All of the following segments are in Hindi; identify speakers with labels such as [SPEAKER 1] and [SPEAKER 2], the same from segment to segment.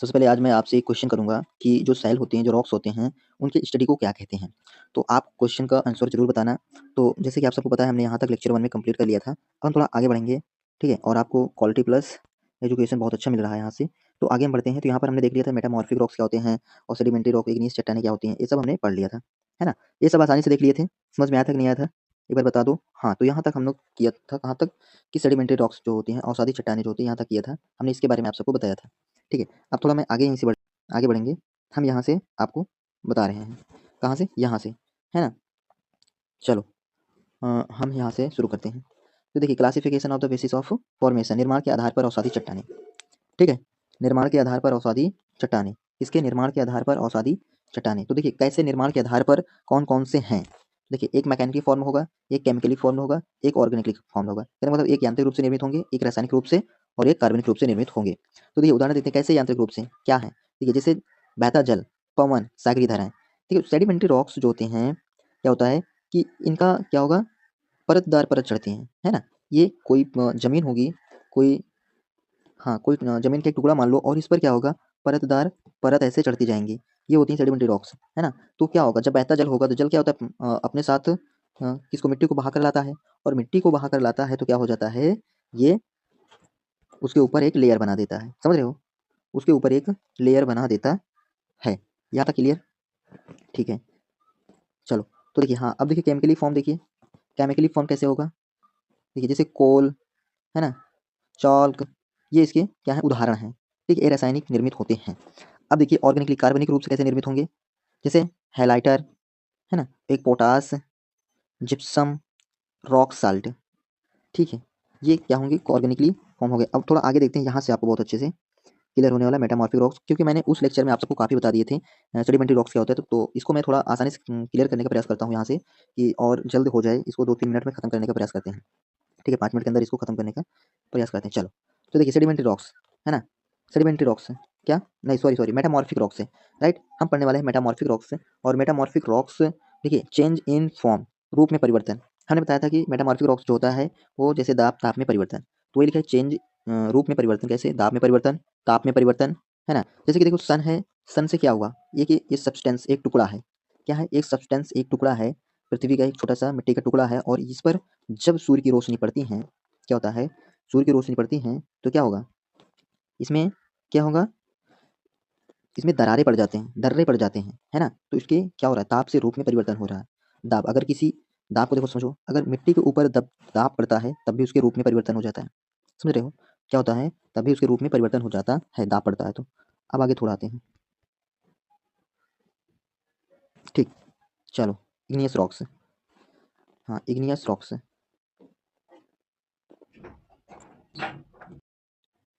[SPEAKER 1] सबसे पहले आज मैं आपसे एक क्वेश्चन करूँगा कि जो सैल होते हैं, जो रॉक्स होते हैं, उनकी स्टडी को क्या कहते हैं? तो आप क्वेश्चन का आंसर ज़रूर बताना। तो जैसे कि आप सबको पता है हमने यहाँ तक लेक्चर 1 में कंप्लीट कर लिया था। अब हम थोड़ा आगे बढ़ेंगे, ठीक है? और आपको क्वालिटी प्लस एजुकेशन बहुत अच्छा मिल रहा है यहाँ से। तो आगे हम बढ़ते हैं, तो यहाँ पर हमने देख लिया था मेटामॉर्फिक रॉक्स क्या होते हैं और सेडिमेंट्री रॉक, इग्नियस चट्टानें क्या होती हैं, ये सब हमने पढ़ लिया था, है ना? ये सब आसानी से देख लिए थे, समझ में आया था कि नहीं आया था? एक बार बता दो। हाँ, तो यहाँ तक हम लोग किया था, कहाँ तक? कि सेडिमेंट्री रॉक्स जो होती हैं, अवसादी चट्टानें जो होती हैं, यहाँ तक किया था। हमने इसके बारे में आप सबको बताया था, ठीक है? अब थोड़ा मैं आगे यहीं से आगे बढ़ेंगे। हम यहाँ से आपको बता रहे हैं। कहाँ से? यहाँ से, है ना? चलो हम यहाँ से शुरू करते हैं। तो देखिए classification of the basis of formation, निर्माण के आधार पर अवसादी चट्टानें, ठीक है? निर्माण के आधार पर अवसादी चट्टानें। इसके निर्माण के आधार पर अवसादी चट्टानें। तो देखिए कैसे निर्माण के आधार पर कौन-कौन से हैं? देखिए एक मैकेनिकली फॉर्म होगा, एक केमिकली फॉर्म होगा, एक ऑर्गेनिकली फॉर्म होगा। कहने का मतलब एक यांत्रिक रूप से निर्मित होंगे, एक रासायनिक रूप से और एक कार्बनिक रूप से निर्मित होंगे। तो देखिए उदाहरण देखते हैं कैसे यांत्रिक रूप से, क्या है? देखिए जैसे बहता जल, पवन, सागरीय धाराएँ। देखिए सेडिमेंट्री रॉक्स जो होते हैं, क्या होता है कि इनका क्या होगा, परत दर परत चढ़ती हैं, है ना? ये कोई ज़मीन होगी, कोई हाँ, कोई ज़मीन का एक टुकड़ा मान लो और इस पर क्या होगा, परतदार परत ऐसे चढ़ती जाएँगी। ये होती हैं सेडिमेंट्री रॉक्स, है ना? तो क्या होगा, जब बहता जल होगा तो जल क्या होता है, अपने साथ किसको, मिट्टी को बहा कर लाता है और मिट्टी को बहा कर लाता है तो क्या हो जाता है, ये उसके ऊपर एक लेयर बना देता है। समझ रहे हो? उसके ऊपर एक लेयर बना देता है। यहाँ तक क्लियर? ठीक है। चलो, तो देखिए हाँ, अब देखिए केमिकली फॉर्म देखिए, केमिकली फॉर्म कैसे होगा? देखिए जैसे कोल, है ना? चाल्क, ये इसके क्या है, उदाहरण हैं। ठीक है, ये रासायनिक निर्मित होते हैं। अब देखिए ऑर्गेनिकली कार्बनिक रूप से कैसे निर्मित होंगे? जैसे हैलाइटर, है ना? एक पोटास, जिप्सम, रॉक साल्ट, ठीक है? ये क्या होंगे, ऑर्गेनिकली फॉर्म हो गए। अब थोड़ा आगे देखते हैं, यहाँ से आपको बहुत अच्छे से क्लियर होने वाला है मेटामॉर्फिक रॉक्स, क्योंकि मैंने उस लेक्चर में आप सबको काफ़ी बता दिए थे सेडिमेंट्री रॉक्स क्या होता है, तो इसको मैं थोड़ा आसानी से क्लियर करने का प्रयास करता हूँ यहाँ से कि और जल्द हो जाए, इसको 2-3 मिनट में खत्म करने का प्रयास करते हैं। ठीक है, 5 मिनट के अंदर इसको खत्म करने का प्रयास करते हैं। चलो, तो देखिए सेडिमेंट्री रॉक्स, है ना? सेडिमेंट्री रॉक्स क्या? नहीं, सॉरी मेटामॉर्फिक रॉक्स है, राइट? हम पढ़ने वाले हैं मेटामॉर्फिक रॉक्स और मेटामॉर्फिक रॉक्स देखिए चेंज इन फॉर्म, रूप में परिवर्तन। हमने बताया था कि मेटामॉर्फिक रॉक्स जो होता है वो जैसे दाब ताप में परिवर्तन, तो ये लिखा है चेंज रूप में परिवर्तन, कैसे? दाब में परिवर्तन, ताप में परिवर्तन, है ना? जैसे कि देखो सन है, सन से क्या हुआ? ये कि ये सब्सटेंस एक टुकड़ा है। क्या है? एक सब्सटेंस एक टुकड़ा है, पृथ्वी का एक छोटा-सा मिट्टी का टुकड़ा है और इस पर जब सूर्य की रोशनी पड़ती है, क्या होता है? सूर्य की रोशनी पड़ती है तो क्या होगा? इसमें क्या होगा? इसमें दरारें पड़ जाते हैं, दर्रे पड़ जाते हैं, है ना? तो इसके क्या हो रहा है? ताप से रूप में परिवर्तन हो रहा है। दाब, अगर किसी दाब को देखो समझो, अगर मिट्टी के ऊपर दब दाब पड़ता है तब भी उसके रूप में परिवर्तन हो जाता है। समझ रहे हो? क्या होता है? तब भी उसके रूप में परिवर्तन हो जाता है, दाब पड़ता है तो। अब आगे थोड़ा आते हैं। ठीक, चलो, इग्नियस रॉक्स। हाँ, इग्नियस रॉक्स।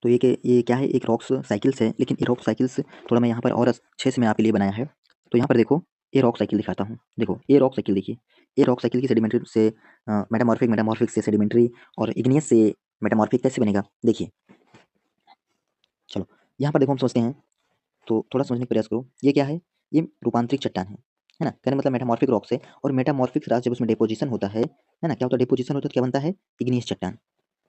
[SPEAKER 1] तो ये क्या है, एक रॉक्स साइकिल्स है, लेकिन ये रॉक साइकिल्स थोड़ा मैं यहाँ पर और अच्छे से मैं आपके लिए बनाया है। तो यहाँ पर देखो, ये रॉक साइकिल दिखाता हूँ। देखो, ये रॉक साइकिल देखिए, ये रॉक साइकिल की सेडिमेंट्री से मेटामॉर्फिक, मेटामॉर्फिक से सेडिमेंट्री और इग्नियस से मेटामॉर्फिक कैसे बनेगा? देखिए, चलो, यहाँ पर देखो हम समझते हैं, तो थोड़ा समझने का प्रयास करो। ये क्या है? ये रूपांतरित चट्टान है ना? कहने का मतलब मेटामॉर्फिक रॉक से, और मेटामॉर्फिक राज जब उसमें डिपोज़िशन होता है ना? क्या होता है, डिपोज़िशन होता है तो क्या बनता है? इग्नियस चट्टान।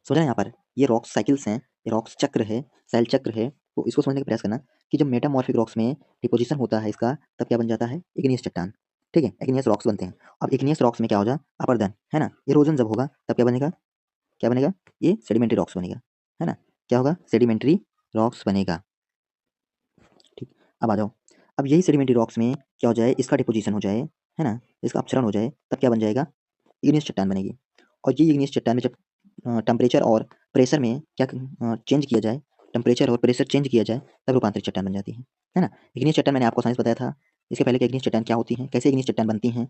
[SPEAKER 1] समझ रहे हैं यहाँ पर? ये रॉक्स साइकिल्स हैं, ये रॉक्स चक्र है, सेल चक्र है, तो इसको समझने का प्रयास करना कि जब मेटामॉर्फिक रॉक्स में डिपोज़िशन होता है इसका, तब क्या बन जाता है? इग्नियस चट्टान, ठीक है? इग्नियस रॉक्स बनते हैं। अब इग्नियस रॉक्स में क्या होगा? अपरदन, है ना? इरोज़न जब होगा तब क्या बनेगा? क्या बनेगा? ये सेडिमेंट्री रॉक्स बनेगा, है ना? क्या होगा? सेडिमेंट्री रॉक्स बनेगा, ठीक। अब आ जाओ, अब यही सेडिमेंट्री रॉक्स में क्या हो जाए? इसका डिपोज़िशन हो जाए, है ना? इसका अपक्षरण हो जाए, तब क्या बन जाएगा? इग्नियस चट्टान बनेगी। और ये इग्नियस चट्टान में जब टेम्परेचर और प्रेशर में क्या चेंज किया जाए, टेम्परेचर और प्रेशर चेंज किया जाए, तब रूपांतरित चट्टान बन जाती है ना? इग्नियस चट्टान मैंने आपको साइंस बताया था, इसके पहले कि इग्नियस चट्टान क्या होती हैं, कैसे इग्नियस चट्टान बनती हैं,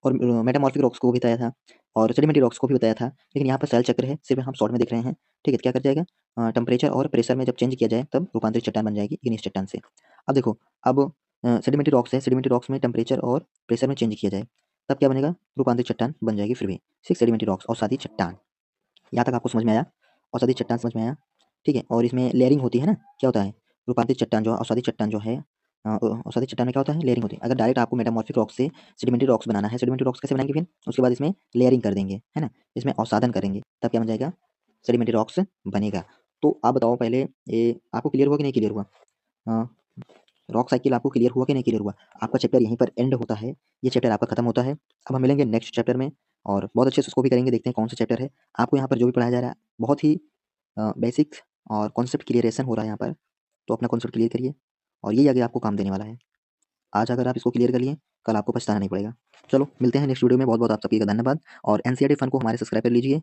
[SPEAKER 1] और मेटामॉर्फिक रॉक्स को भी बताया था और सेडिमेंट्री रॉक्स को भी बताया था। लेकिन यहाँ पर सेल चक्र है, सिर्फ हम शॉर्ट में देख रहे हैं, ठीक है? तो क्या कर जाएगा, टेम्परेचर और प्रेशर में जब चेंज किया जाए तब रूपांतरित चट्टान बन जाएगी इग्नियस चट्टान से। अब देखो, अब सेडिमेंट्री रॉक्स है, सेडिमेंट्री रॉक्स में टेम्परेचर और प्रेशर में चेंज किया जाए, तब क्या बनेगा? रूपांतरित चट्टान बन जाएगी फिर भी। सिक्स सेडिमेंट्री रॉक्स और साथ ही चट्टान। यहाँ तक आपको समझ में आया? औषधि चट्टान समझ में आया? ठीक है, और इसमें लेयरिंग होती है ना, क्या होता है? रूपांतरित चट्टान जो औषधि चट्टान जो है, औषधि चट्टान में क्या होता है? लेयरिंग होती है। अगर डायरेक्ट आपको मेटामॉर्फिक रॉक से सेडिमेंट्री रॉक्स बनाना है, सेडिमेंट्री रॉक्स कैसे बनाएँगे फिर? उसके बाद इसमें लेयरिंग कर देंगे, है ना? इसमें अवसादन करेंगे, तब क्या बन जाएगा? सेडिमेंट्री रॉक्स बनेगा। तो आप बताओ पहले, ये आपको क्लियर हुआ कि नहीं क्लियर हुआ? रॉक साइकिल आपको क्लियर हुआ कि नहीं क्लियर हुआ? आपका चैप्टर यहीं पर एंड होता है, ये चैप्टर आपका खत्म होता है। अब हम मिलेंगे नेक्स्ट चैप्टर में और बहुत अच्छे से उसको भी करेंगे, देखते हैं कौन सा चैप्टर है। आपको यहाँ पर जो भी पढ़ाया जा रहा है, बहुत ही बेसिक्स और कॉन्सेप्ट क्लियरेशन हो रहा है यहाँ पर, तो अपना कॉन्सेप्ट क्लियर करिए और यही आगे आपको काम देने वाला है। आज अगर आप इसको क्लियर कर लिए, कल आपको पछताना नहीं पड़ेगा। चलो मिलते हैं नेक्स्ट वीडियो में, बहुत-बहुत आप सभी का धन्यवाद और एनसीईआरटी फन को हमारे सब्सक्राइब कर लीजिए।